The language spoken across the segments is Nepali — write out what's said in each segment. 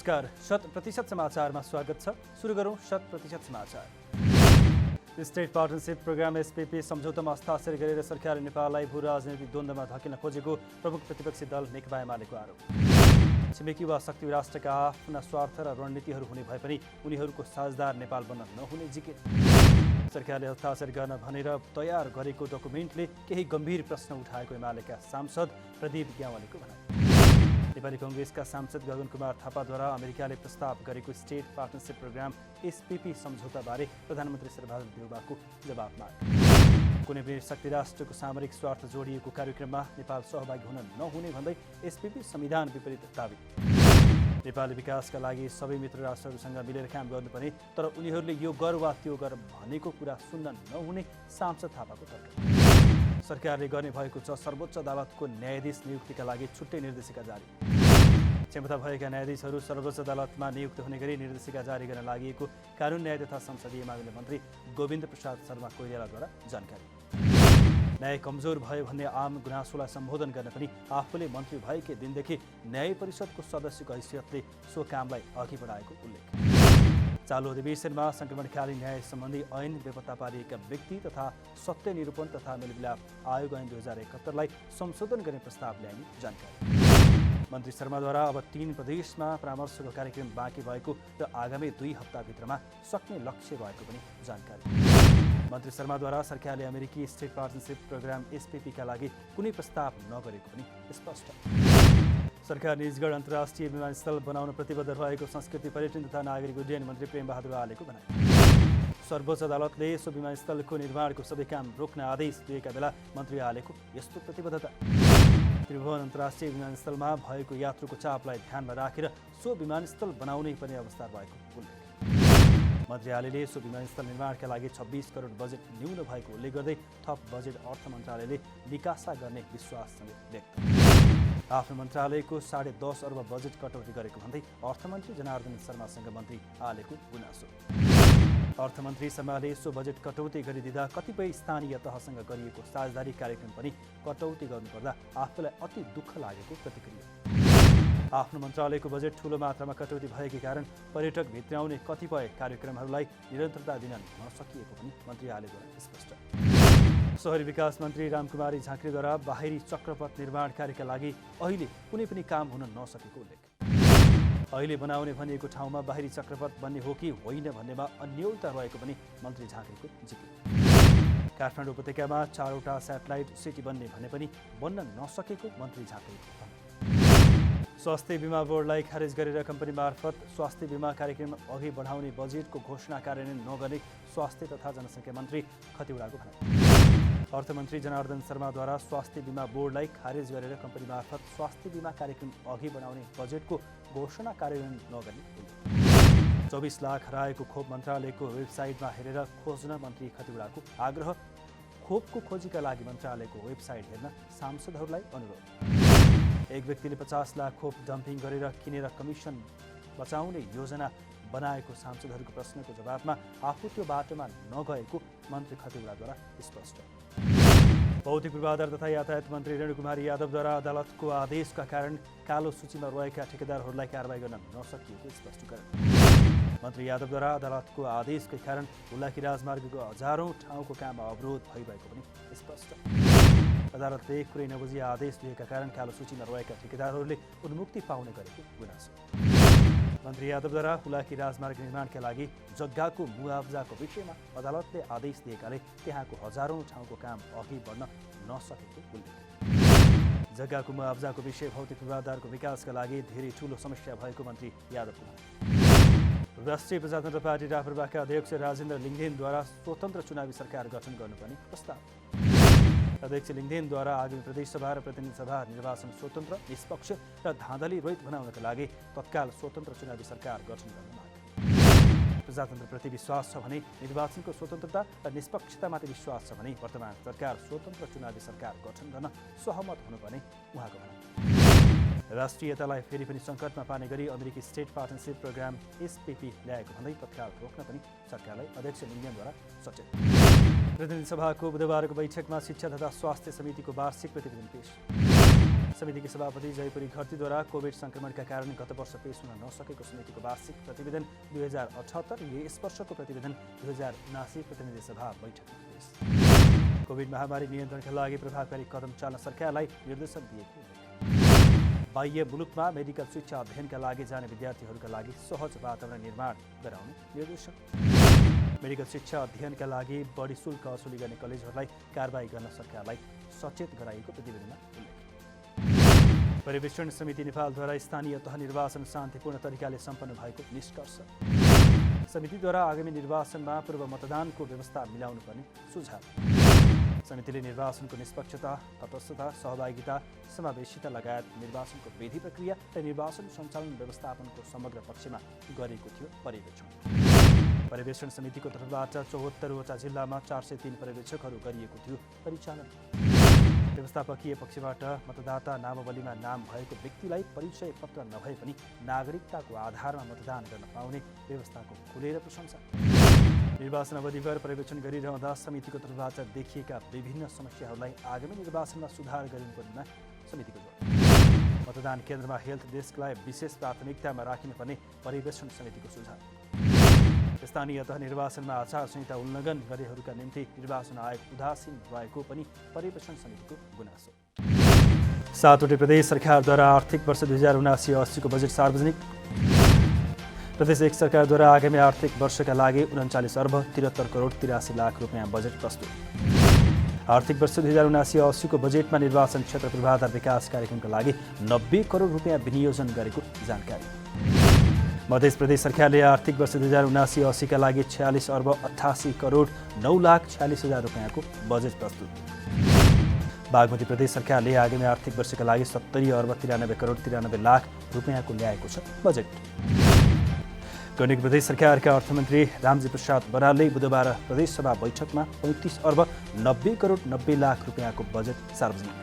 नमस्कार, 100% समाचारमा स्वागत छ। सुरु गरौँ 100% समाचार। स्टेट पार्टनरशिप प्रोग्राम एसपीपी सम्झौतामा हस्ताक्षर गरेर सरकारले नेपाललाई भू राजनैतिक द्वन्द्वमा धकेल्न खोजेको प्रमुख प्रतिपक्षी दल नेकपा एमालेको आरोप। छिमेकी वा शक्ति राष्ट्रका आफ्ना स्वार्थ र रणनीतिहरू हुने भए पनि उनीहरूको साझेदार नेपाल बन्न नहुने जिकिर। सरकारले हस्ताक्षर गर्न भनेर तयार गरेको डकुमेन्टले केही गम्भीर प्रश्न उठाएको एमालेका सांसद प्रदीप ग्यावालीको भनाइ। नेपाली कङ्ग्रेसका सांसद गगन कुमार थापाद्वारा अमेरिकाले प्रस्ताव गरेको स्टेट पार्टनरशिप प्रोग्राम एसपीपी सम्झौताबारे प्रधानमन्त्री शेरबहादुर देउवाको जवाब माग। कुनै पनि शक्ति राष्ट्रको सामरिक स्वार्थ जोडिएको कार्यक्रममा नेपाल सहभागी हुन नहुने भन्दै एसपीपी संविधान विपरीत दाबी। नेपाली विकासका लागि सबै मित्र राष्ट्रहरूसँग मिलेर काम गर्नुपर्ने, तर उनीहरूले यो गर वा त्यो गर भनेको कुरा सुन्न नहुने सांसद थापाको तर्क। सरकारले गर्ने भएको छ सर्वोच्च अदालतको न्यायाधीश नियुक्तिका लागि छुट्टै निर्देशिका जारी। क्षमता भएका न्यायाधीशहरू सर्वोच्च अदालतमा नियुक्त हुने गरी निर्देशिका जारी गर्न लागि कानुन न्याय तथा संसदीय मामिला मन्त्री गोविन्द प्रसाद शर्मा कोइरालाद्वारा जानकारी। न्याय कमजोर भयो भन्ने आम गुनासोलाई सम्बोधन गर्न पनि आफूले मन्त्री भएकै दिनदेखि न्याय परिषदको सदस्यको हैसियतले सो कामलाई अघि बढाएको उल्लेख। चालु अधिवेशनमा सङ्क्रमणकालीन न्याय सम्बन्धी ऐन बेपत्ता पारिएका व्यक्ति तथा सत्य निरूपण तथा मेलमिलाप आयोग ऐन 2071लाई संशोधन गर्ने प्रस्ताव ल्याइने जानकारी। मन्त्री शर्माद्वारा अब 3 प्रदेशमा परामर्शको कार्यक्रम बाँकी भएको र आगामी 2 हप्ताभित्रमा सक्ने लक्ष्य भएको पनि जानकारी। मन्त्री शर्माद्वारा सरकारले अमेरिकी स्टेट पार्टनरशिप प्रोग्राम एसपीपीका लागि कुनै प्रस्ताव नगरेको पनि स्पष्ट। सरकार निजगढ अन्तर्राष्ट्रिय विमानस्थल बनाउन प्रतिबद्ध रहेको संस्कृति पर्यटन तथा नागरिक उड्डयन मन्त्री प्रेमबहादुर आलेको भनाइ। सर्वोच्च अदालतले सो विमानस्थलको निर्माणको सबै काम रोक्न आदेश दिएका बेला मन्त्री आलेको यस्तो प्रतिबद्धता। त्रिभुवन अन्तर्राष्ट्रिय विमानस्थलमा भएको यात्रुको चापलाई ध्यानमा राखेर सो विमानस्थल बनाउनै पर्ने अवस्था भएको उल्लेख। मन्त्री आलेले सो विमानस्थल निर्माणका लागि 26 करोड बजेट न्यून भएको उल्लेख गर्दै थप बजेट अर्थ मन्त्रालयले निकासा गर्ने विश्वास समेत व्यक्त। आफ्नो मन्त्रालयको 10.5 अर्ब बजेट कटौती गरेको भन्दै अर्थमन्त्री जनार्दन शर्मासँग मन्त्री आलेको गुनासो। अर्थमन्त्री शर्माले सो बजेट कटौती गरिदिँदा कतिपय स्थानीय तहसँग गरिएको साझेदारी कार्यक्रम पनि कटौती गर्नुपर्दा आफूलाई अति दुःख लागेको प्रतिक्रिया। आफ्नो मन्त्रालयको बजेट ठूलो मात्रामा कटौती भएकै कारण पर्यटक भित्राउने कतिपय कार्यक्रमहरूलाई निरन्तरता दिन नसकिएको पनि मन्त्री आलेद्वारा स्पष्ट। शहरी विकास मन्त्री रामकुमारी झाँक्रीद्वारा बाहिरी चक्रपथ निर्माण कार्यका लागि अहिले कुनै पनि काम हुन नसकेको उल्लेख। अहिले बनाउने भनिएको ठाउँमा बाहिरी चक्रपथ बन्ने हो कि होइन भन्नेमा अन्योलता रहेको पनि मन्त्री झाँक्रीको जिकिर। काठमाडौँ उपत्यकामा 4वटा स्याटेलाइट सिटी बन्ने भने पनि बन्न नसकेको मन्त्री झाँक्रीको भनाइ। स्वास्थ्य बिमा बोर्डलाई खारेज गरेर कम्पनी मार्फत स्वास्थ्य बिमा कार्यक्रम अघि बढाउने बजेटको घोषणा कार्यान्वयन नगर्ने स्वास्थ्य तथा जनसङ्ख्या मन्त्री खतिवडाको भनाइ। अर्थमन्त्री जनार्दन शर्माद्वारा स्वास्थ्य बिमा बोर्डलाई खारेज गरेर कम्पनी मार्फत स्वास्थ्य बिमा कार्यक्रम अघि बढाउने बजेटको घोषणा कार्यान्वयन नगर्ने। 24 लाख हराएको खोप मन्त्रालयको वेबसाइटमा हेरेर खोज्न मन्त्री खतिवडाको आग्रह। खोपको खोजीका लागि मन्त्रालयको वेबसाइट हेर्न सांसदहरूलाई अनुरोध। एक व्यक्तिले 50 लाख खोप डम्पिङ गरेर किनेर कमिसन बचाउने योजना बनाएको सांसदहरूको प्रश्नको जवाबमा आफू त्यो बाटोमा नगएको मन्त्री खतिवडाद्वारा स्पष्ट। भौतिक पूर्वाधार तथा यातायात मन्त्री रेणुकुमारी यादवद्वारा अदालतको आदेशका कारण कालो सूचीमा रहेका ठेकेदारहरूलाई कारबाही गर्न नसकिएको स्पष्टीकरण। मन्त्री यादवद्वारा अदालतको आदेशकै कारण हुलाकी राजमार्गको हजारौं ठाउँको काम अवरोध भइरहेको पनि स्पष्ट। अदालतले कुरै नबुझी आदेश दिएका कारण कालो सूचीमा रहेका ठेकेदारहरूले उन्मुक्ति पाउने गरेको गुनासो। मन्त्री यादवद्वारा हुलाकी राजमार्ग निर्माणका लागि जग्गाको मुआवजाको विषयमा अदालतले आदेश दिएकाले त्यहाँको हजारौं ठाउँको काम अघि बढ्न नसकेको उल्लेख। जग्गाको मुआवजाको विषय भौतिक पूर्वाधारको विकासका लागि धेरै ठूलो समस्या भएको मन्त्री यादवको भनाइ। राष्ट्रिय प्रजातन्त्र पार्टी राप्रपाका अध्यक्ष राजेन्द्र लिङ्गदेनद्वारा स्वतन्त्र चुनावी सरकार गठन गर्नुपर्ने प्रस्ताव। अध्यक्ष लिङ्गदेनद्वारा आगामी प्रदेशसभा र प्रतिनिधि सभा निर्वाचन स्वतन्त्र, निष्पक्ष र धाँधली रहित बनाउनका लागि तत्काल स्वतन्त्र चुनावी सरकार गठन गर्न माग। प्रजातन्त्रप्रति विश्वास छ भने निर्वाचनको स्वतन्त्रता र निष्पक्षतामाथि विश्वास छ भने वर्तमान सरकार स्वतन्त्र चुनावी सरकार गठन गर्न सहमत हुनुपर्ने उहाँको भनाइ। राष्ट्रियतालाई फेरि पनि सङ्कटमा पार्ने गरी अमेरिकी स्टेट पार्टनरशिप प्रोग्राम एसपीपी ल्याएको भन्दै तत्काल रोक्न पनि सरकारलाई अध्यक्ष लिङ्गदेनद्वारा सचेत। प्रतिनिधि सभाको बुधबारको बैठकमा शिक्षा तथा स्वास्थ्य समितिको वार्षिक प्रतिवेदन पेश। समितिकी सभापति जयपुरी घरतीद्वारा कोभिड सङ्क्रमणका कारण गत वर्ष पेश हुन नसकेको समितिको वार्षिक प्रतिवेदन 2078 र यस वर्षको प्रतिवेदन 2079 प्रतिनिधि सभा बैठकमा पेश। कोभिड महामारी नियन्त्रणका लागि प्रभावकारी कदम चाल्न सरकारलाई निर्देशन दिएको उल्लेख। बाह्य मुलुकमा मेडिकल शिक्षा अध्ययनका लागि जाने विद्यार्थीहरूका लागि सहज वातावरण निर्माण गराउने निर्देशन। मेडिकल शिक्षा अध्ययनका लागि बढी शुल्क असुली गर्ने कलेजहरूलाई कारबाही गर्न सरकारलाई सचेत गराइएको प्रतिवेदनमा उल्लेख। पर्यवेक्षण समिति नेपालद्वारा स्थानीय तह निर्वाचन शान्तिपूर्ण तरिकाले सम्पन्न भएको निष्कर्ष। समितिद्वारा आगामी निर्वाचनमा पूर्व मतदानको व्यवस्था मिलाउनु पर्ने सुझाव। समितिले निर्वाचनको निष्पक्षता, तटस्थता, सहभागिता, समावेशिता लगायत निर्वाचनको विधि प्रक्रिया र निर्वाचन सञ्चालन व्यवस्थापनको समग्र पक्षमा गरेको थियो पर्यवेक्षण। पर्यवेक्षण समितिको तर्फबाट 74वटा जिल्लामा 403 पर्यवेक्षकहरू गरिएको थियो परिचालन। व्यवस्थापकीय पक्षबाट मतदाता नामावलीमा नाम भएको व्यक्तिलाई परिचय पत्र नभए पनि नागरिकताको आधारमा मतदान गर्न पाउने व्यवस्थाको खुलेर प्रशंसा। निर्वाचन अवधिभर पर्यवेक्षण गरिरहँदा समितिको तर्फबाट देखिएका विभिन्न समस्याहरूलाई आगामी निर्वाचनमा सुधार गरिनुपर्नेमा समितिको जोड। मतदान केन्द्रमा हेल्थ डेस्कलाई विशेष प्राथमिकतामा राखिनुपर्ने पर्यवेक्षण समितिको सुझाव। स्थानीय तह निर्वाचनमा आचार संहिता उल्लङ्घन गरेहरूका निम्ति निर्वाचन आयोग उदासीन रहेको पनि पर्यवेक्षण समितिको गुनासो। 7वटै प्रदेश सरकारद्वारा आर्थिक वर्ष 2079-80 को बजेट सार्वजनिक। प्रदेश एक सरकारद्वारा आगामी आर्थिक वर्षका लागि 39 अर्ब 73 करोड 83 लाख रुपियाँ बजेट प्रस्तुत। आर्थिक वर्ष 2079-80 को बजेटमा निर्वाचन क्षेत्र पूर्वाधार विकास कार्यक्रमका लागि 90 करोड रुपियाँ विनियोजन गरेको जानकारी। मध्य प्रदेश सरकारले आर्थिक वर्ष 2079-80 का लागि 46 अर्ब 88 करोड 9 लाख 46 हजार रुपियाँको बजेट प्रस्तुत। बागमती प्रदेश सरकारले आगामी आर्थिक वर्षका लागि 70 अर्ब 93 करोड 93 लाख रुपियाँको ल्याएको छ बजेट। गण्डकी प्रदेश सरकारका अर्थमन्त्री रामजी प्रसाद बरालले बुधबार प्रदेश सभा बैठकमा 35 अर्ब 90 करोड 90 लाख रुपियाँको बजेट सार्वजनिक।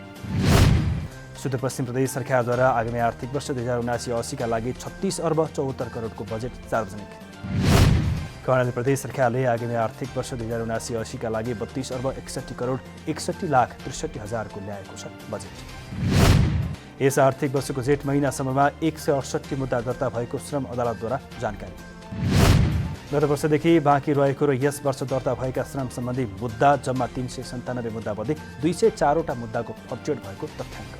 सुदूरपश्चिम प्रदेश सरकारद्वारा आगामी आर्थिक वर्ष 2079-80 का लागि 36 अर्ब 74 करोडको बजेट सार्वजनिक। कर्णाली प्रदेश सरकारले आगामी आर्थिक वर्ष 2079-80 का लागि 32 अर्ब 61 करोड 61 लाख 63 हजारको ल्याएको छ बजेट। यस आर्थिक वर्षको जेठ महिनासम्ममा 168 मुद्दा दर्ता भएको श्रम अदालतद्वारा जानकारी। गत वर्षदेखि बाँकी रहेको र यस वर्ष दर्ता भएका श्रम सम्बन्धी मुद्दा जम्मा 397 मुद्दामध्ये 204वटा मुद्दाको फर्चेट भएको तथ्याङ्क।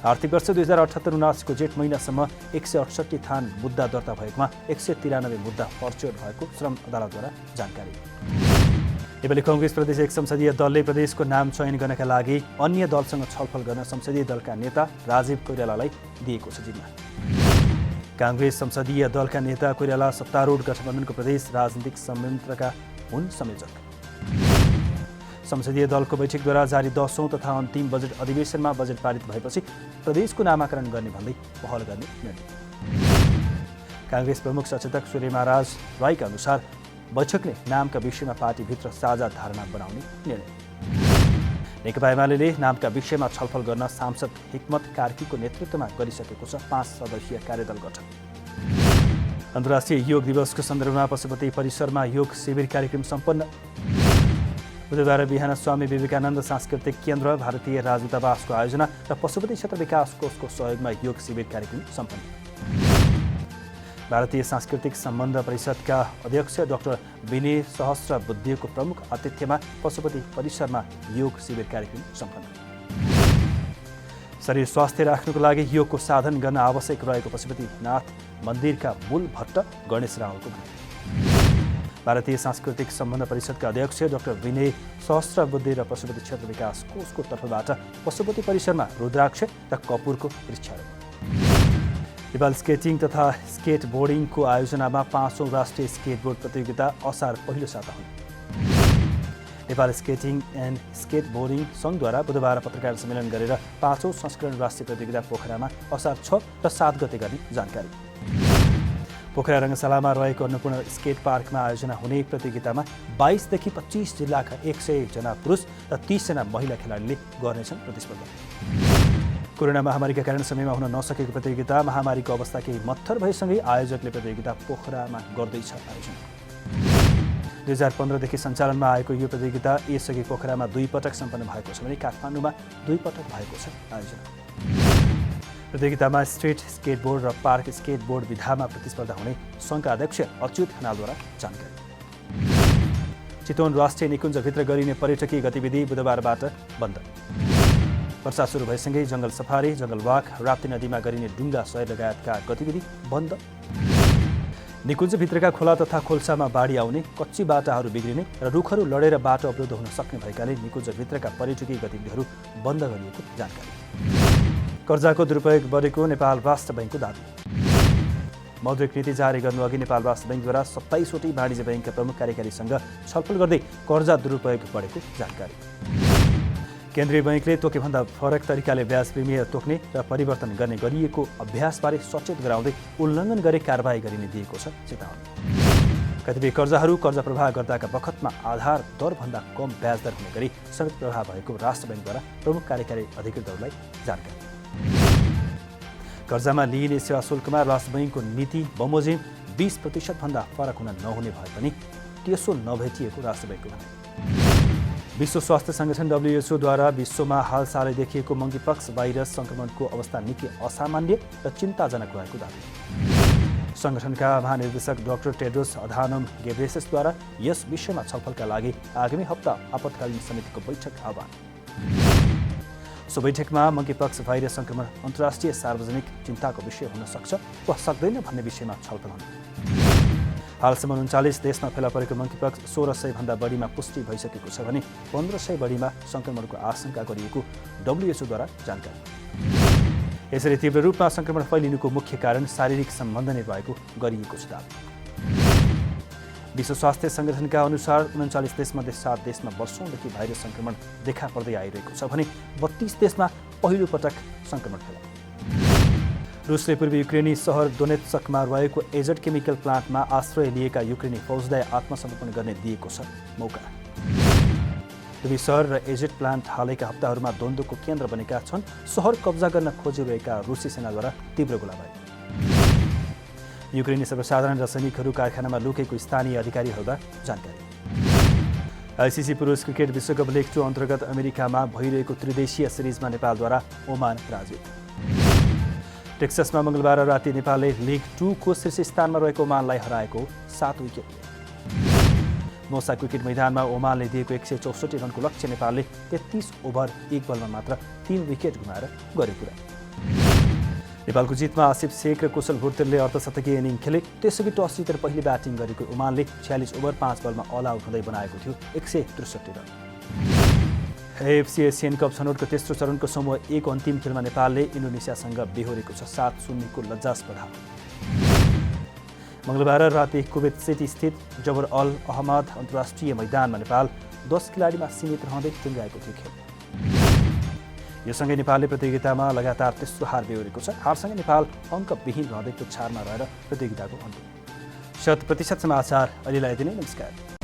आर्थिक वर्ष 2078-79 को जेठ महिनासम्म 168 थान मुद्दा दर्ता भएकोमा 193 मुद्दा फर्चेट भएको श्रम अदालतद्वारा जानकारी। यसैले कांग्रेस प्रदेश एक संसदीय दलले प्रदेशको नाम चयन गर्नका लागि अन्य दलसँग छलफल गर्न संसदीय दलका नेता राजीव कोइरालालाई दिएको छ जिम्मा। कांग्रेस संसदीय दलका नेता कोइराला सत्तारूढ गठबन्धनको प्रदेश राजनीतिक संयन्त्रका हुन् संयोजक। संसदीय दलको बैठकद्वारा जारी 10औं तथा अन्तिम बजेट अधिवेशनमा बजेट पारित भएपछि प्रदेशको नामाकरण गर्ने भन्दै पहल गर्ने निर्णय। कांग्रेस प्रमुख सचेतक सूर्य महाराज राईका अनुसार बैठकले नामका विषयमा पार्टीभित्र साझा धारणा बनाउने निर्णय। नेकपा एमाले नामका विषयमा छलफल गर्न सांसद हिक्मत कार्कीको नेतृत्वमा गरिसकेको छ 5 सदस्यीय कार्यदल गठन। अन्तर्राष्ट्रिय योग दिवसको सन्दर्भमा पशुपति परिसरमा योग शिविर कार्यक्रम सम्पन्न। बुधबार बिहान स्वामी विवेकानन्द सांस्कृतिक केन्द्र, भारतीय राजदूतावासको आयोजना र पशुपति क्षेत्र विकास कोषको सहयोगमा योग शिविर कार्यक्रम सम्पन्न। भारतीय सांस्कृतिक सम्बन्ध परिषदका अध्यक्ष डाक्टर विनय सहस्रबुद्धेको प्रमुख आतिथ्यमा पशुपति परिसरमा योग शिविर कार्यक्रम सम्पन्न। शरीर स्वास्थ्य राख्नुको लागि योगको साधन गर्न आवश्यक रहेको पशुपतिनाथ मन्दिरका मूल भट्ट गणेश रावलको भनाइ। भारतीय सांस्कृतिक सम्बन्ध परिषदका अध्यक्ष डाक्टर विनय सहस्रबुद्धे र पशुपति क्षेत्र विकास कोषको तर्फबाट पशुपति परिसरमा रुद्राक्ष र कपुरको वृक्षारोपण। नेपाल स्केटिङ तथा स्केट बोर्डिङको आयोजनामा 5औं राष्ट्रिय स्केटबोर्ड प्रतियोगिता असार पहिलो साता हुने। Nepal skating and skate boarding सङ्घद्वारा बुधबार पत्रकार सम्मेलन गरेर 5औं संस्करण राष्ट्रिय प्रतियोगिता पोखरामा असार 6 र 7 गते गर्ने जानकारी। पोखरा रङ्गशालामा रहेको अन्नपूर्ण स्केट पार्कमा आयोजना हुने प्रतियोगितामा 22 देखि 25 जिल्लाका 100 जना पुरुष र 30 जना महिला खेलाडीले गर्नेछन् प्रतिस्पर्धा। कोरोना महामारीका कारण समयमा हुन नसकेको प्रतियोगिता महामारीको अवस्था केही मत्थर भएसँगै आयोजकले प्रतियोगिता पोखरामा गर्दैछ आयोजना। 2015देखि सञ्चालनमा आएको यो प्रतियोगिता यसअघि पोखरामा 2 पटक सम्पन्न भएको छ भने काठमाडौँमा 2 पटक भएको छ आयोजना। प्रतियोगितामा स्ट्रिट स्केटबोर्ड र पार्क स्केटबोर्ड विधामा प्रतिस्पर्धा हुने सङ्घका अध्यक्ष अच्युत खनालद्वारा जानकारी। चितवन राष्ट्रिय निकुञ्जभित्र गरिने पर्यटकीय गतिविधि बुधबारबाट बन्द। वर्षा सुरु भएसँगै जङ्गल सफारी, जङ्गल वाक, राप्ती नदीमा गरिने डुङ्गा सयर लगायतका गतिविधि बन्द। निकुञ्जभित्रका खोला तथा खोल्सामा बाढी आउने, कच्ची बाटाहरू बिग्रिने र रुखहरू लडेर बाटो अवरुद्ध हुन सक्ने भएकाले निकुञ्जभित्रका पर्यटकीय गतिविधिहरू बन्द गरिएको जानकारी। कर्जाको दुरुपयोग बढेको नेपाल राष्ट्र बैंकको दाबी। मौद्रिक नीति जारी गर्नुअघि नेपाल राष्ट्र बैंकद्वारा 27वटै वाणिज्य बैंकका प्रमुख कार्यकारीसँग छलफल गर्दै कर्जा दुरुपयोग बढेको जानकारी। केन्द्रीय बैंकले तोकेभन्दा फरक तरिकाले ब्याज प्रिमियर तोक्ने र परिवर्तन गर्ने गरिएको अभ्यासबारे सचेत गराउँदै उल्लङ्घन गरे कारबाही गरिने दिएको छ चेतावनी। कतिपय कर्जाहरू कर्जा प्रवाह गर्दाका बखतमा आधार दरभन्दा कम ब्याज दर हुने गरी समेत प्रवाह भएको राष्ट्र बैंकद्वारा प्रमुख कार्यकारी अधिकृतहरूलाई जानकारी। कर्जामा लिइने सेवा शुल्कमा राष्ट्र बैंकको नीति बमोजिम 20% भन्दा फरक हुन नहुने भए पनि त्यसो नभेटिएको राष्ट्र बैंकको भनाइ। विश्व स्वास्थ्य संगठन WHOद्वारा विश्वमा हालसालै देखिएको मंकीपक्स भाइरस संक्रमणको अवस्था निकै असामान्य र चिन्ताजनक रहेको दाबी। संगठनका महानिर्देशक डाक्टर टेड्रोस अधानोम गेब्रेयेससद्वारा यस विषयमा छलफलका लागि आगामी हप्ता आपतकालीन समितिको बैठक आह्वान। सो बैठकमा मंकीपक्स भाइरस संक्रमण अन्तर्राष्ट्रिय सार्वजनिक चिन्ताको विषय हुन सक्छ वा सक्दैन भन्ने विषयमा छलफल हुने। हालसम्म 39 देशमा फेला परेको मंकीपक्स 1600 भन्दा बढीमा पुष्टि भइसकेको छ भने 1500 बढीमा संक्रमणको आशंका गरिएको WHOद्वारा जानकारी। यसरी तीव्र रूपमा संक्रमण फैलिनुको मुख्य कारण शारीरिक सम्बन्ध नै रहेको गरिएको छ दाबी। विश्व स्वास्थ्य संगठनका अनुसार 39 देशमध्ये 7 देशमा वर्षौंदेखि भाइरस संक्रमण देखा पर्दै आइरहेको छ भने 32 देशमा पहिलो पटक संक्रमण फेला। रुसले पूर्वी युक्रेनी सहर दोनेत्स्कमा रहेको एजेड केमिकल प्लान्टमा आश्रय लिएका युक्रेनी फौजलाई आत्मसमर्पण गर्ने दिएको छ मौका। दुवै सहर र एजेड प्लान्ट हालैका हप्ताहरूमा द्वन्द्वको केन्द्र बनेका छन्। सहर कब्जा गर्न खोजिरहेका रुसी सेनाद्वारा तीव्र गोलाबारी। युक्रेनी सर्वसाधारण र सैनिकहरू कारखानामा लुकेको स्थानीय अधिकारीहरूद्वारा जानकारी। ICC पुरुष क्रिकेट विश्वकप लिग 2 अन्तर्गत अमेरिकामा भइरहेको त्रिदेशीय सिरिजमा नेपालद्वारा ओमान पराजित। टेक्सासमा मंगलबार राति नेपालले लिग 2 को शीर्ष स्थानमा रहेको ओमानलाई हराएको 7 विकेट। मौसा क्रिकेट मैदानमा ओमानले दिएको 164 रनको लक्ष्य नेपालले 33 ओभर 1 बलमा मात्र 3 विकेट गुमाएर गरे पुरा। नेपालको जितमा आसिफ शेख र कुशल भुर्तेलले अर्धशतकीय इनिङ खेले। त्यसअघि टस जितेर पहिले ब्याटिङ गरेको ओमानले 46 ओभर 5 बलमा अल आउट हुँदै बनाएको थियो 163 रन। AFC एसियन कप छनौटको तेस्रो चरणको समूह 1 को अन्तिम खेलमा नेपालले इन्डोनेसियासँग बेहोरेको छ 7-0 को लज्जास्पद हार। मंगलबार राति कुवेत सिटी स्थित जबर अल अहमद अन्तर्राष्ट्रिय मैदानमा नेपाल 10 खेलाडीमा सीमित रहँदै टुङ्गाएको थियो खेल। यो सँगै नेपालले प्रतियोगितामा लगातार तेस्रो हार बेहोरेको छ। हारसँगै नेपाल अङ्कविहीन रहँदै पुच्छारमा रहेर प्रतियोगिताको अन्तिम। 100% समाचार अहिलेलाई यति नै। नमस्कार।